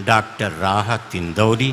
Doctor Rahat Indori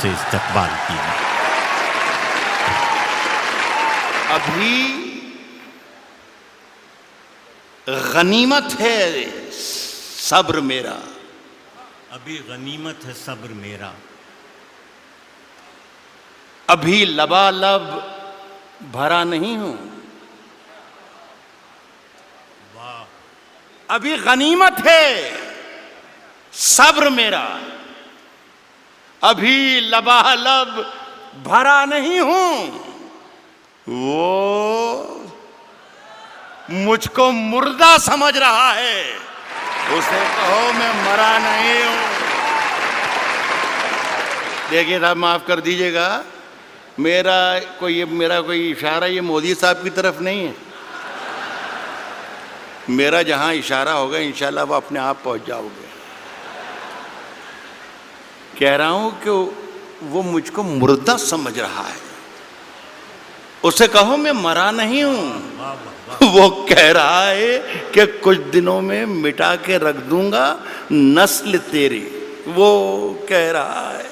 سے استقبال کیا۔ ابھی غنیمت ہے صبر میرا، ابھی غنیمت ہے صبر میرا، ابھی لبالب بھرا نہیں ہوں، ابھی غنیمت ہے صبر میرا، ابھی لبالب بھرا نہیں ہوں۔ وہ مجھ کو مردہ سمجھ رہا ہے، اسے کہو میں مرا نہیں ہوں۔ دیکھیے صاحب معاف کر دیجئے گا، میرا کوئی اشارہ یہ مودی صاحب کی طرف نہیں ہے، میرا جہاں اشارہ ہوگا انشاءاللہ وہ اپنے آپ پہنچ جاؤ گے۔ کہہ رہا ہوں کہ وہ مجھ کو مردہ سمجھ رہا ہے، اسے کہو میں مرا نہیں ہوں۔ وہ کہہ رہا ہے کہ کچھ دنوں میں مٹا کے رکھ دوں گا نسل تیری، وہ کہہ رہا ہے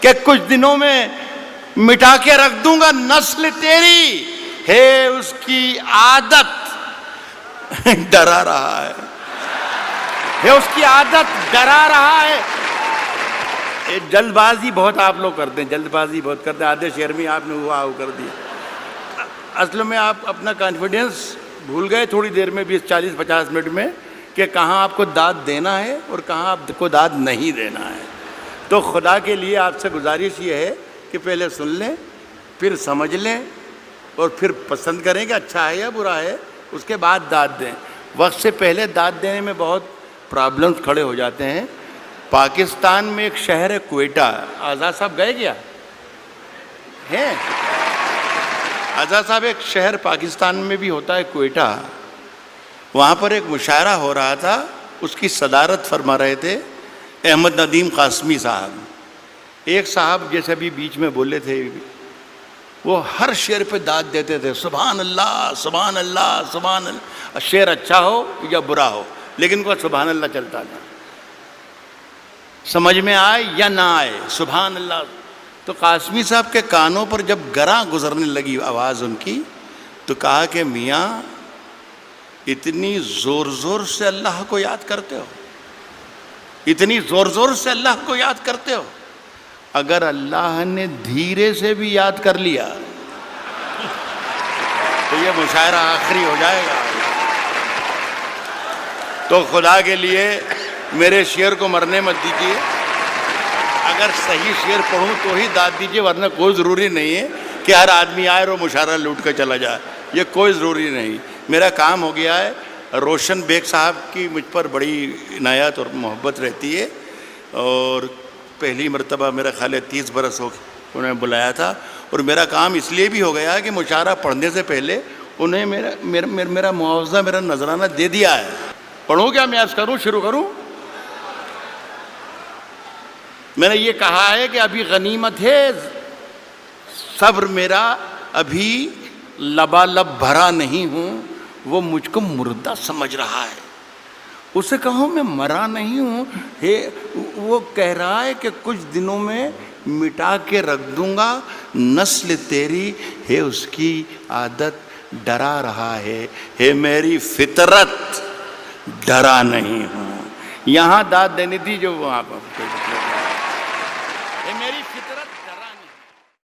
کہ کچھ دنوں میں مٹا کے رکھ دوں گا نسل تیری، ہے اس کی عادت ڈرا رہا ہے، اس کی عادت ڈرا رہا ہے۔ جلد بازی بہت آپ لوگ کرتے ہیں، جلد بازی بہت کرتے ہیں، آدھے شعر میں آپ نے ہوا کر دیا۔ اصل میں آپ اپنا کانفیڈنس بھول گئے تھوڑی دیر میں، 20-40-50 منٹ میں، کہ کہاں آپ کو داد دینا ہے اور کہاں آپ کو داد نہیں دینا ہے۔ تو خدا کے لیے آپ سے گزارش یہ ہے کہ پہلے سن لیں، پھر سمجھ لیں، اور پھر پسند کریں کہ اچھا ہے یا برا ہے، اس کے بعد داد دیں۔ وقت سے پہلے داد دینے میں بہت پرابلمز کھڑے ہو جاتے ہیں۔ پاکستان میں ایک شہر ہے کوئٹہ، آزاد صاحب گئے کیا ہیں؟ آزاد صاحب ایک شہر پاکستان میں بھی ہوتا ہے کوئٹہ، وہاں پر ایک مشاعرہ ہو رہا تھا، اس کی صدارت فرما رہے تھے احمد ندیم قاسمی صاحب۔ ایک صاحب جیسے بھی بیچ میں بولے تھے، وہ ہر شعر پہ داد دیتے تھے، سبحان اللہ سبحان اللہ سبحان اللہ، شعر اچھا ہو یا برا ہو لیکن وہ سبحان اللہ چلتا تھا، سمجھ میں آئے یا نہ آئے سبحان اللہ۔ تو قاسمی صاحب کے کانوں پر جب گراں گزرنے لگی آواز ان کی، تو کہا کہ میاں اتنی زور زور سے اللہ کو یاد کرتے ہو، اتنی زور زور سے اللہ کو یاد کرتے ہو، اگر اللہ نے دھیرے سے بھی یاد کر لیا تو یہ مشاعرہ آخری ہو جائے گا۔ تو خدا کے لیے میرے شعر کو مرنے مت دیجیے، اگر صحیح شعر پڑھوں تو ہی داد دیجیے، ورنہ کوئی ضروری نہیں ہے کہ ہر آدمی آئے اور وہ مشاعرہ لوٹ کے چلا جائے، یہ کوئی ضروری نہیں۔ میرا کام ہو گیا ہے، روشن بیگ صاحب کی مجھ پر بڑی عنایت اور محبت رہتی ہے، اور پہلی مرتبہ میرا خیال ہے 30 برس ہو انہوں نے بلایا تھا، اور میرا کام اس لیے بھی ہو گیا کہ مشاعرہ پڑھنے سے پہلے انہیں میرا معاوضہ، میرا نذرانہ دے دیا ہے۔ پڑھوں کیا میں عرض کروں، شروع کروں؟ میں نے یہ کہا ہے کہ ابھی غنیمت ہے صبر میرا، ابھی لبالب بھرا نہیں ہوں، وہ مجھ کو مردہ سمجھ رہا ہے، اسے کہوں میں مرا نہیں ہوں، وہ کہہ رہا ہے کہ کچھ دنوں میں مٹا کے رکھ دوں گا نسل تیری، ہے اس کی عادت ڈرا رہا ہے میری فطرت ڈرا نہیں ہوں۔ یہاں داد دینی تھی جو وہاں پر، میری فطرت ڈرا نہیں۔